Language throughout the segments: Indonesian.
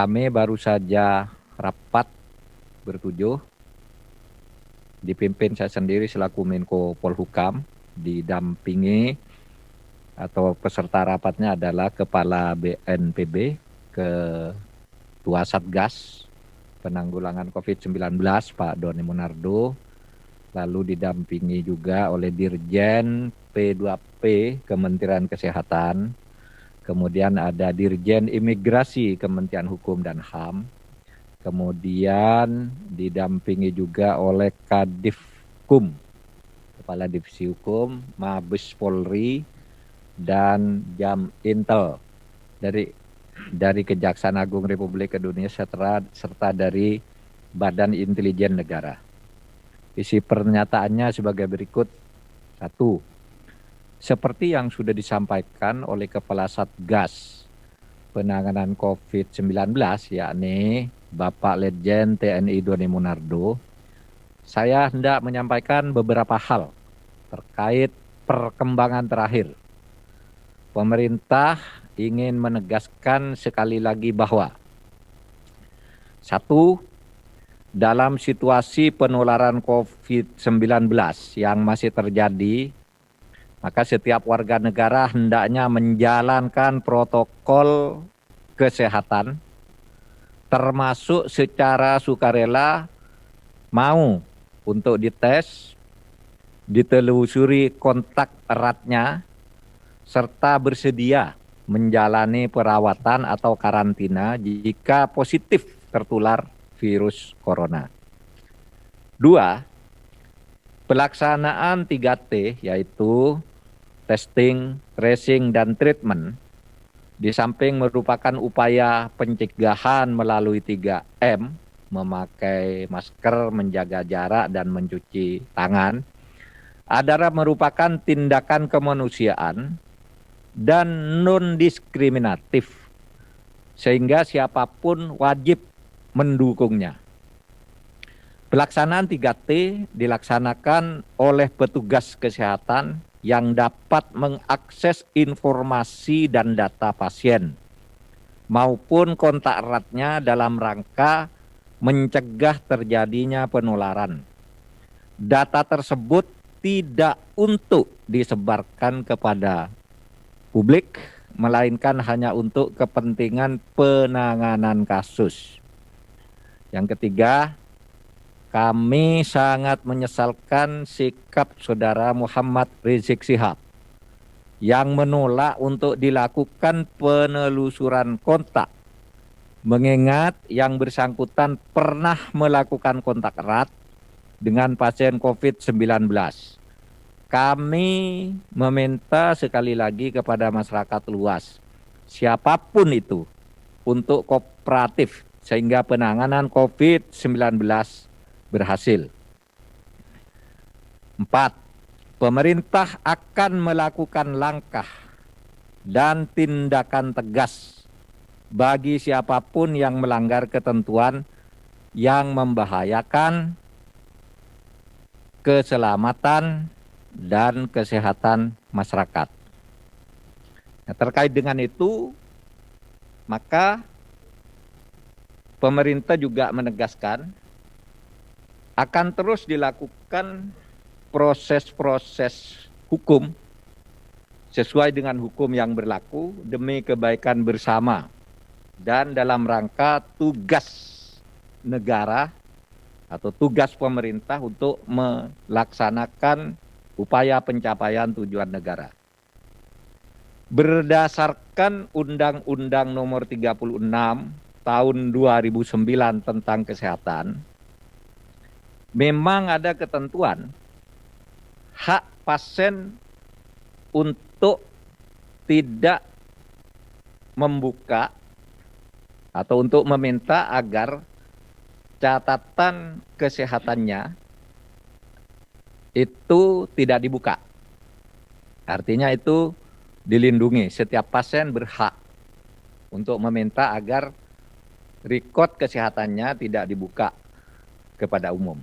Kami baru saja rapat bertujuh, dipimpin saya sendiri selaku Menko Polhukam, didampingi atau peserta rapatnya adalah Kepala BNPB, Ketua Satgas Penanggulangan COVID-19 Pak Doni Monardo, lalu didampingi juga oleh Dirjen P2P Kementerian Kesehatan, kemudian ada Dirjen Imigrasi Kementerian Hukum dan HAM, kemudian didampingi juga oleh Kadifkum, Kepala Divisi Hukum, Mabes Polri, dan Jam Intel dari Kejaksaan Agung Republik Indonesia serta dari Badan Intelijen Negara. Isi pernyataannya sebagai berikut. 1. Seperti yang sudah disampaikan oleh Kepala Satgas Penanganan COVID-19, yakni Bapak Letjen TNI Doni Monardo, saya hendak menyampaikan beberapa hal terkait perkembangan terakhir. Pemerintah ingin menegaskan sekali lagi bahwa 1. Dalam situasi penularan COVID-19 yang masih terjadi, maka setiap warga negara hendaknya menjalankan protokol kesehatan, termasuk secara sukarela mau untuk dites, ditelusuri kontak eratnya, serta bersedia menjalani perawatan atau karantina jika positif tertular virus corona. 2. Pelaksanaan 3T, yaitu testing, tracing, dan treatment, di samping merupakan upaya pencegahan melalui 3M, memakai masker, menjaga jarak, dan mencuci tangan, adalah merupakan tindakan kemanusiaan dan non-diskriminatif, sehingga siapapun wajib mendukungnya. Pelaksanaan 3T dilaksanakan oleh petugas kesehatan yang dapat mengakses informasi dan data pasien maupun kontak eratnya dalam rangka mencegah terjadinya penularan. Data tersebut tidak untuk disebarkan kepada publik, melainkan hanya untuk kepentingan penanganan kasus. Yang ketiga, kami sangat menyesalkan sikap Saudara Muhammad Rizik Syihab yang menolak untuk dilakukan penelusuran kontak, mengingat yang bersangkutan pernah melakukan kontak erat dengan pasien COVID-19. Kami meminta sekali lagi kepada masyarakat luas, siapapun itu, untuk kooperatif sehingga penanganan COVID-19 berhasil. 4. Pemerintah akan melakukan langkah dan tindakan tegas bagi siapapun yang melanggar ketentuan yang membahayakan keselamatan dan kesehatan masyarakat. Nah, terkait dengan itu, maka pemerintah juga menegaskan akan terus dilakukan proses-proses hukum sesuai dengan hukum yang berlaku demi kebaikan bersama dan dalam rangka tugas negara atau tugas pemerintah untuk melaksanakan upaya pencapaian tujuan negara. Berdasarkan Undang-Undang Nomor 36 Tahun 2009 tentang kesehatan, memang ada ketentuan hak pasien untuk tidak membuka atau untuk meminta agar catatan kesehatannya itu tidak dibuka. Artinya itu dilindungi. Setiap pasien berhak untuk meminta agar rekod kesehatannya tidak dibuka kepada umum.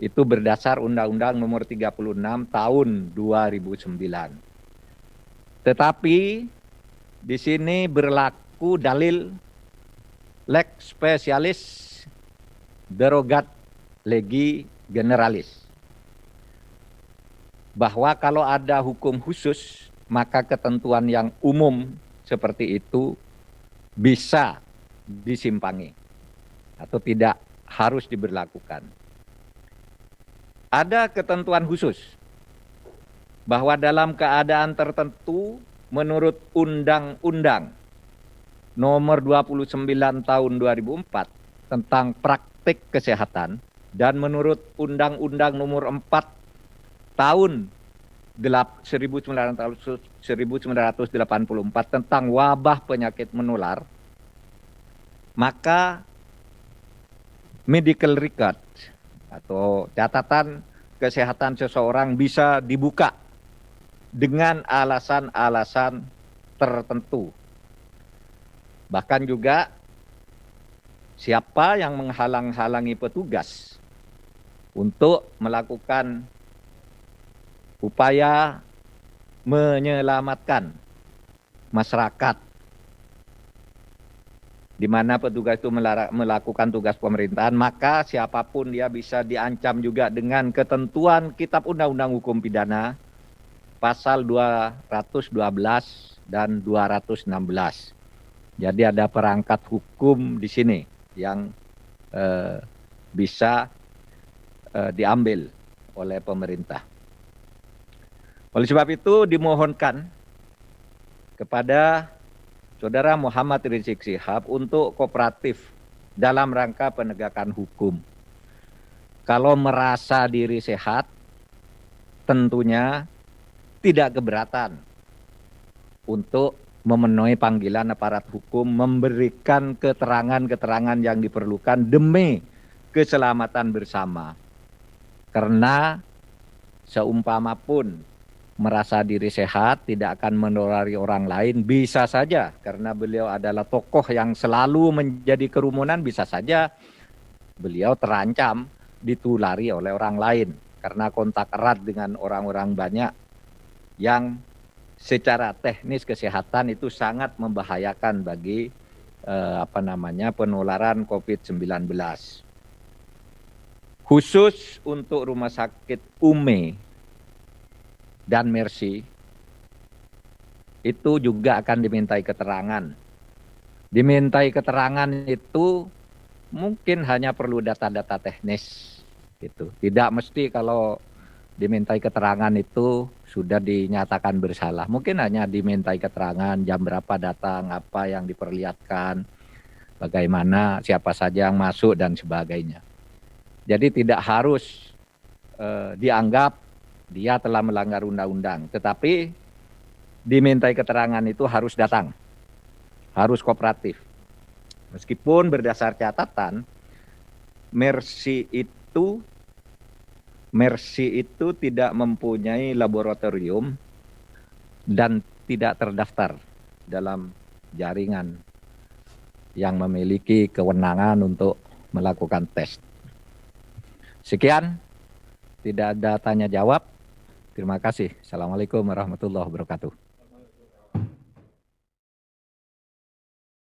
Itu berdasar Undang-Undang Nomor 36 Tahun 2009. Tetapi di sini berlaku dalil lex specialis derogat legi generalis. Bahwa kalau ada hukum khusus, maka ketentuan yang umum seperti itu bisa disimpangi atau tidak harus diberlakukan. Ada ketentuan khusus bahwa dalam keadaan tertentu menurut Undang-Undang Nomor 29 Tahun 2004 tentang praktik kesehatan dan menurut Undang-Undang Nomor 4 Tahun 1984 tentang wabah penyakit menular, maka medical record atau catatan kesehatan seseorang bisa dibuka dengan alasan-alasan tertentu. Bahkan juga siapa yang menghalang-halangi petugas untuk melakukan upaya menyelamatkan masyarakat, di mana petugas itu melakukan tugas pemerintahan, maka siapapun dia bisa diancam juga dengan ketentuan Kitab Undang-Undang Hukum Pidana pasal 212 dan 216. Jadi ada perangkat hukum di sini yang bisa diambil oleh pemerintah. Oleh sebab itu dimohonkan kepada Saudara Muhammad Rizik Syihab untuk kooperatif dalam rangka penegakan hukum. Kalau merasa diri sehat, tentunya tidak keberatan untuk memenuhi panggilan aparat hukum, memberikan keterangan-keterangan yang diperlukan demi keselamatan bersama. Karena seumpama pun merasa diri sehat, tidak akan menulari orang lain, bisa saja karena beliau adalah tokoh yang selalu menjadi kerumunan, bisa saja beliau terancam ditulari oleh orang lain karena kontak erat dengan orang-orang banyak yang secara teknis kesehatan itu sangat membahayakan bagi penularan COVID-19. Khusus untuk rumah sakit UME dan Mercy itu juga akan dimintai keterangan. Dimintai keterangan itu mungkin hanya perlu data-data teknis gitu. Tidak mesti kalau dimintai keterangan itu sudah dinyatakan bersalah. Mungkin hanya dimintai keterangan jam berapa datang, apa yang diperlihatkan, bagaimana, siapa saja yang masuk dan sebagainya. Jadi tidak harus dianggap dia telah melanggar undang-undang, tetapi dimintai keterangan itu harus datang, harus kooperatif. Meskipun berdasar catatan, Mercy itu tidak mempunyai laboratorium dan tidak terdaftar dalam jaringan yang memiliki kewenangan untuk melakukan tes. Sekian, tidak ada tanya jawab. Terima kasih. Assalamualaikum warahmatullahi wabarakatuh.